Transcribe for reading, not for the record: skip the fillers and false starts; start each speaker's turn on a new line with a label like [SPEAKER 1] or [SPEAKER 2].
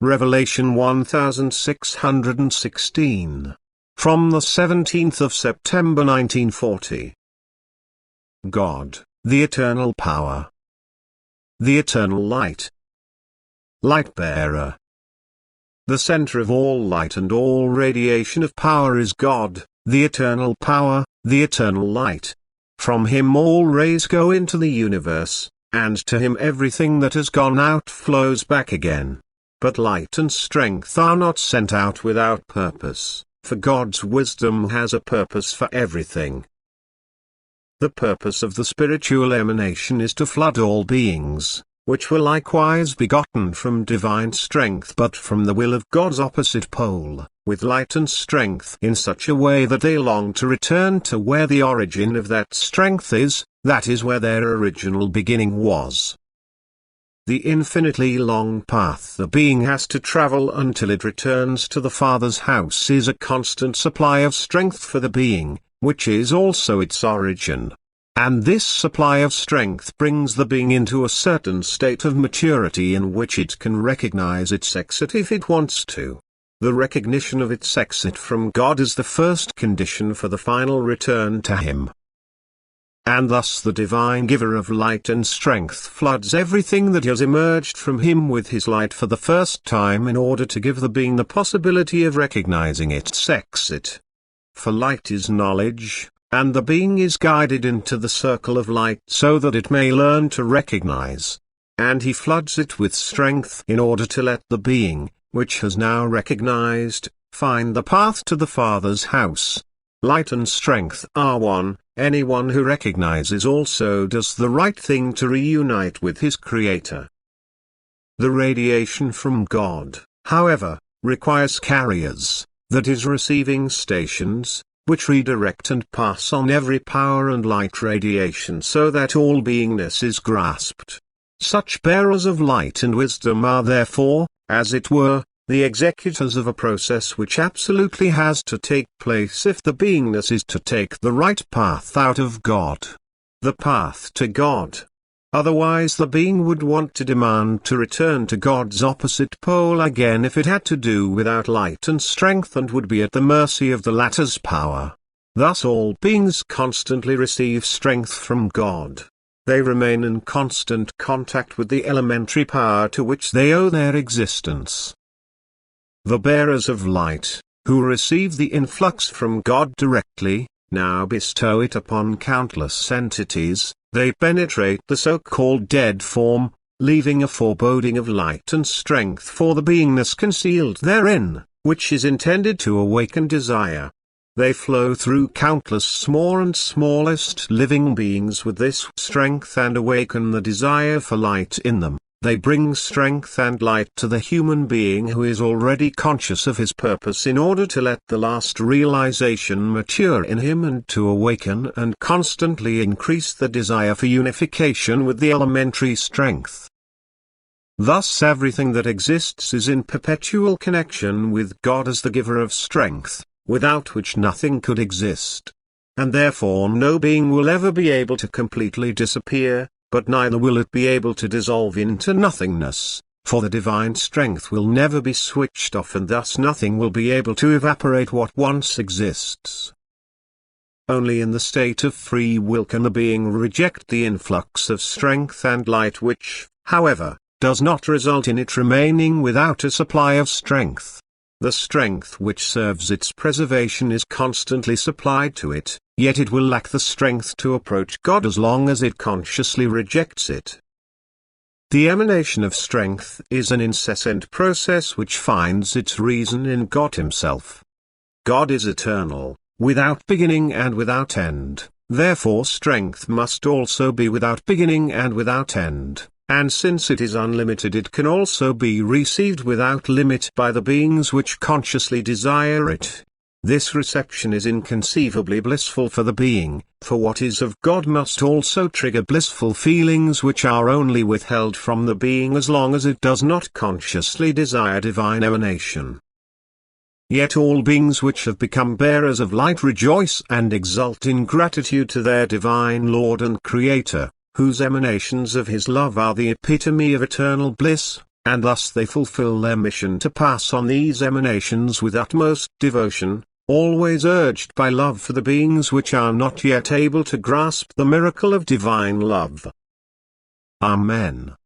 [SPEAKER 1] Revelation 1616. From the 17th of September 1940. God, the eternal power. The eternal light. Lightbearer. The center of all light and all radiation of power is God, the eternal power, the eternal light. From him all rays go into the universe, and to him everything that has gone out flows back again. But light and strength are not sent out without purpose, for God's wisdom has a purpose for everything. The purpose of the spiritual emanation is to flood all beings, which were likewise begotten from divine strength but from the will of God's opposite pole, with light and strength in such a way that they long to return to where the origin of that strength is, that is where their original beginning was. The infinitely long path the being has to travel until it returns to the Father's house is a constant supply of strength for the being, which is also its origin. And this supply of strength brings the being into a certain state of maturity in which it can recognize its exit if it wants to. The recognition of its exit from God is the first condition for the final return to Him. And thus the divine giver of light and strength floods everything that has emerged from him with his light for the first time in order to give the being the possibility of recognizing its exit. For light is knowledge, and the being is guided into the circle of light so that it may learn to recognize. And he floods it with strength in order to let the being, which has now recognized, find the path to the Father's house. Light and strength are one. Anyone who recognizes also does the right thing to reunite with his Creator. The radiation from God, however, requires carriers, that is receiving stations, which redirect and pass on every power and light radiation so that all beingness is grasped. Such bearers of light and wisdom are therefore, as it were, the executors of a process which absolutely has to take place if the beingness is to take the right path out of God. The path to God. Otherwise the being would want to demand to return to God's opposite pole again if it had to do without light and strength and would be at the mercy of the latter's power. Thus all beings constantly receive strength from God. They remain in constant contact with the elementary power to which they owe their existence. The bearers of light, who receive the influx from God directly, now bestow it upon countless entities. They penetrate the so-called dead form, leaving a foreboding of light and strength for the beingness concealed therein, which is intended to awaken desire. They flow through countless small and smallest living beings with this strength and awaken the desire for light in them. They bring strength and light to the human being who is already conscious of his purpose in order to let the last realization mature in him and to awaken and constantly increase the desire for unification with the elementary strength. Thus everything that exists is in perpetual connection with God as the giver of strength, without which nothing could exist. And therefore no being will ever be able to completely disappear, but neither will it be able to dissolve into nothingness, for the divine strength will never be switched off and thus nothing will be able to evaporate what once exists. Only in the state of free will can the being reject the influx of strength and light which, however, does not result in it remaining without a supply of strength. The strength which serves its preservation is constantly supplied to it, yet it will lack the strength to approach God as long as it consciously rejects it. The emanation of strength is an incessant process which finds its reason in God Himself. God is eternal, without beginning and without end, therefore strength must also be without beginning and without end. And since it is unlimited it can also be received without limit by the beings which consciously desire it. This reception is inconceivably blissful for the being, for what is of God must also trigger blissful feelings which are only withheld from the being as long as it does not consciously desire divine emanation. Yet all beings which have become bearers of light rejoice and exult in gratitude to their divine Lord and Creator, whose emanations of His love are the epitome of eternal bliss, and thus they fulfill their mission to pass on these emanations with utmost devotion, always urged by love for the beings which are not yet able to grasp the miracle of divine love. Amen.